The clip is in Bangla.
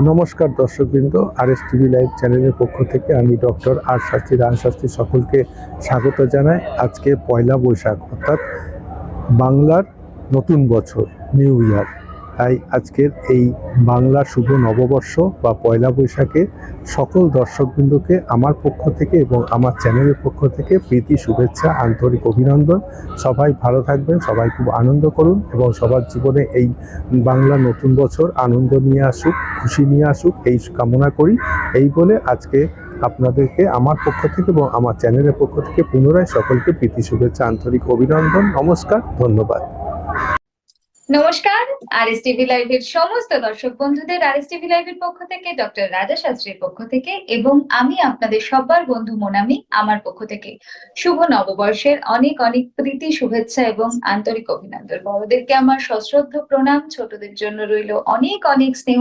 নমস্কার দর্শকবৃন্দ, RS টিভি লাইভ চ্যানেলের পক্ষ থেকে আমি ডক্টর আর শাস্ত্রী রায় শাস্ত্রী সকলকে স্বাগত জানাই। আজকে পয়লা বৈশাখ, অর্থাৎ বাংলার নতুন বছর, নিউ ইয়ার। তাই আজকের এই বাংলা শুভ নববর্ষ বা পয়লা বৈশাখে সকল দর্শকবৃন্দকে আমার পক্ষ থেকে এবং আমার চ্যানেলের পক্ষ থেকে প্রীতি শুভেচ্ছা, আন্তরিক অভিনন্দন। সবাই ভালো থাকবেন, সবাই খুব আনন্দ করুন এবং সবার জীবনে এই বাংলা নতুন বছর আনন্দ নিয়ে আসুক, খুশি নিয়ে আসুক, এই কামনা করি। এই বলে আজকে আপনাদেরকে আমার পক্ষ থেকে এবং আমার চ্যানেলের পক্ষ থেকে পুনরায় সকলকে প্রীতি শুভেচ্ছা, আন্তরিক অভিনন্দন, নমস্কার, ধন্যবাদ। নমস্কার, RS টিভি লাইভের সমস্ত দর্শক বন্ধুদের RS টিভি লাইভের পক্ষ থেকে, ডক্টর রাজা শাস্ত্রীর পক্ষ থেকে এবং আমি আপনাদের সবার বন্ধু মোনামি আমার পক্ষ থেকে শুভ নববর্ষের অনেক অনেক প্রীতি শুভেচ্ছা এবং আন্তরিক অভিনন্দন। বড়দেরকে আমার সশ্রদ্ধ প্রণাম, ছোটদের জন্য রইল অনেক অনেক স্নেহ